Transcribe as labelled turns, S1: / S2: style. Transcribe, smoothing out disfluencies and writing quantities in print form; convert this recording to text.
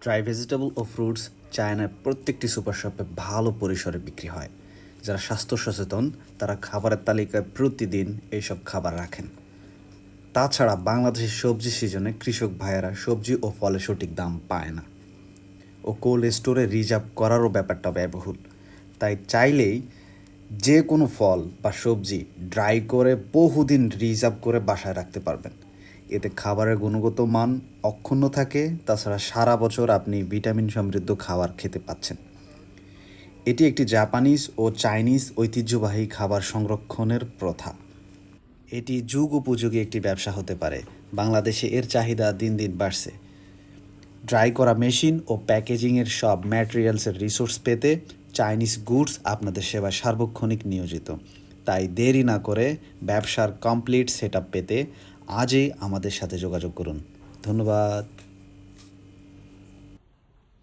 S1: Dry vegetable ও fruits চায়নার প্রত্যেকটি super শপে ভালো পরিসরে বিক্রি হয়। যারা স্বাস্থ্য সচেতন তারা খাবারের তালিকায় প্রতিদিন এইসব খাবার রাখেন। তাছাড়া বাংলাদেশের সবজি সিজনে কৃষক ভাইয়েরা সবজি ও ফলের সঠিক দাম পায় না ও কোল্ড স্টোরে রিজার্ভ করারও ব্যাপারটা ব্যয়বহুল। তাই চাইলেই যে কোনো ফল বা সবজি ড্রাই করে বহুদিন রিজার্ভ করে বাসায় রাখতে পারবেন। এতে খাবারের গুণগত মান অক্ষুণ্ণ থাকে, তাছাড়া সারা বছর আপনি ভিটামিন সমৃদ্ধ খাবার খেতে পাচ্ছেন। এটি একটি জাপানিজ ও চাইনিজ ঐতিহ্যবাহী খাবার সংরক্ষণের প্রথা। এটি যুগ উপযোগী একটি ব্যবসা হতে পারে। বাংলাদেশে এর চাহিদা দিন দিন বাড়ছে। ড্রাই করা মেশিন ও প্যাকেজিংয়ের সব ম্যাটেরিয়ালসের রিসোর্স পেতে চাইনিজ গুডস আপনাদের সেবায় সার্বক্ষণিক নিয়োজিত। তাই দেরি না করে ব্যবসার কমপ্লিট সেটআপ পেতে আজই আমাদের সাথে যোগাযোগ করুন। ধন্যবাদ।